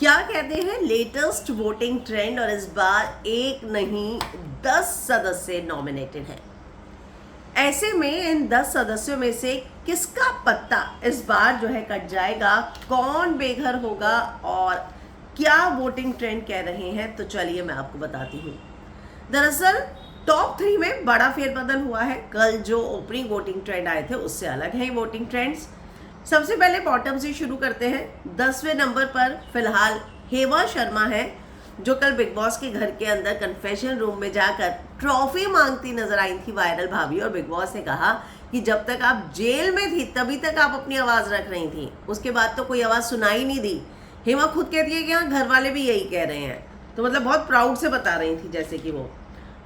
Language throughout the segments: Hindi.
क्या कहते हैं लेटेस्ट वोटिंग ट्रेंड, और इस बार एक नहीं 10 सदस्य नॉमिनेटेड हैं। ऐसे में इन 10 सदस्यों में से किसका पत्ता इस बार जो है कट जाएगा, कौन बेघर होगा और क्या वोटिंग ट्रेंड कह रहे हैं, तो चलिए मैं आपको बताती हूँ। दरअसल टॉप 3 में बड़ा फेरबदल हुआ है। कल जो ओपनिंग वोटिंग ट्रेंड आए थे उससे अलग है वोटिंग ट्रेंड्स। सबसे पहले बॉटम से शुरू करते हैं। 10वें नंबर पर फिलहाल हेमा शर्मा है, जो कल बिग बॉस के घर के अंदर कन्फेशन रूम में जाकर ट्रॉफी मांगती नजर आई थी वायरल भाभी, और बिग बॉस ने कहा कि जब तक आप जेल में थी तभी तक आप अपनी आवाज रख रही थी, उसके बाद तो कोई आवाज सुनाई नहीं दी। हेमा खुद कहती है कि हाँ, घर वाले भी यही कह रहे हैं, तो मतलब बहुत प्राउड से बता रही थी जैसे कि वो।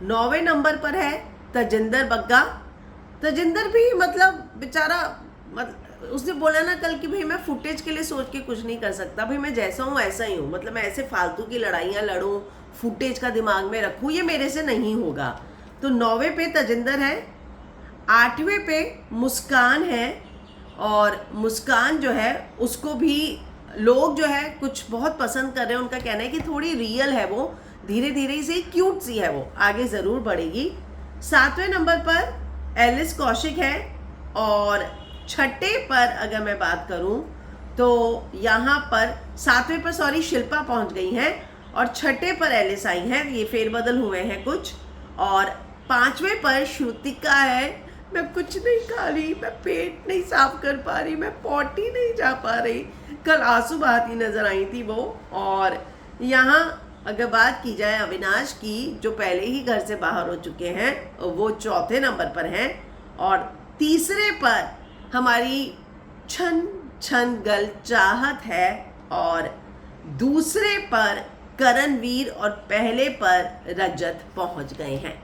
9वें नंबर पर है तजिंदर बग्गा। तजिंदर भी मतलब बेचारा, उसने बोला ना कल कि भाई मैं फुटेज के लिए सोच के कुछ नहीं कर सकता, भाई मैं जैसा हूँ ऐसा ही हूँ, मतलब मैं ऐसे फालतू की लड़ाइयाँ लड़ूँ, फुटेज का दिमाग में रखूँ, ये मेरे से नहीं होगा। तो 9वें पे तजिंदर है। 8वें पे मुस्कान है, और मुस्कान जो है उसको भी लोग जो है कुछ बहुत पसंद कर रहे हैं। उनका कहना है कि थोड़ी रियल है वो, धीरे धीरे से क्यूट सी है वो, आगे ज़रूर बढ़ेगी। 7वें नंबर पर एलिस कौशिक है, और 6ठे पर अगर मैं बात करूं तो यहाँ पर 7वें पर शिल्पा पहुंच गई हैं, और 6ठे पर एलिस आई हैं। ये फेरबदल हुए हैं कुछ। और 5वें पर श्रुतिका है। मैं कुछ नहीं खा रही, मैं पेट नहीं साफ कर पा रही, मैं पॉटी नहीं जा पा रही, कल आंसू बहाती नजर आई थी वो। और यहाँ अगर बात की जाए अविनाश की, जो पहले ही घर से बाहर हो चुके हैं, वो 4थे नंबर पर हैं। और 3रे पर हमारी छन छन गल चाहत है, और 2रे पर करणवीर, और पहले पर रजत पहुंच गए हैं।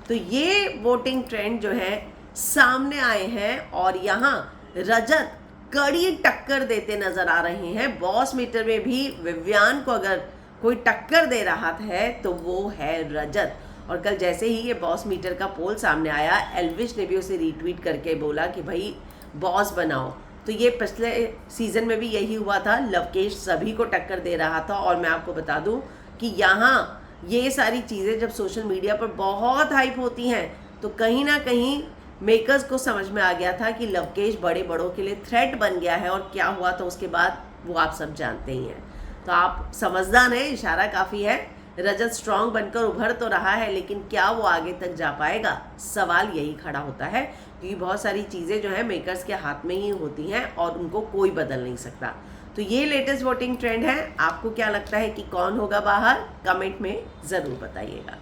तो ये वोटिंग ट्रेंड जो है सामने आए हैं, और यहाँ रजत कड़ी टक्कर देते नजर आ रहे हैं। बॉस मीटर में भी विव्यान को अगर कोई टक्कर दे रहा है तो वो है रजत। और कल जैसे ही ये बॉस मीटर का पोल सामने आया, एल्विश ने भी उसे रीट्वीट करके बोला कि भाई बॉस बनाओ। तो ये पिछले सीजन में भी यही हुआ था, लवकेश सभी को टक्कर दे रहा था। और मैं आपको बता दूं कि यहाँ ये सारी चीज़ें जब सोशल मीडिया पर बहुत हाइप होती हैं, तो कहीं ना कहीं मेकर्स को समझ में आ गया था कि लवकेश बड़े बड़ों के लिए थ्रेट बन गया है। और क्या हुआ तो उसके बाद वो आप सब जानते ही हैं। तो आप समझदार हैं, इशारा काफ़ी है। रजत स्ट्रांग बनकर उभर तो रहा है, लेकिन क्या वो आगे तक जा पाएगा, सवाल यही खड़ा होता है। क्योंकि बहुत सारी चीज़ें जो है मेकर्स के हाथ में ही होती हैं, और उनको कोई बदल नहीं सकता। तो ये लेटेस्ट वोटिंग ट्रेंड है। आपको क्या लगता है कि कौन होगा बाहर, कमेंट में ज़रूर बताइएगा।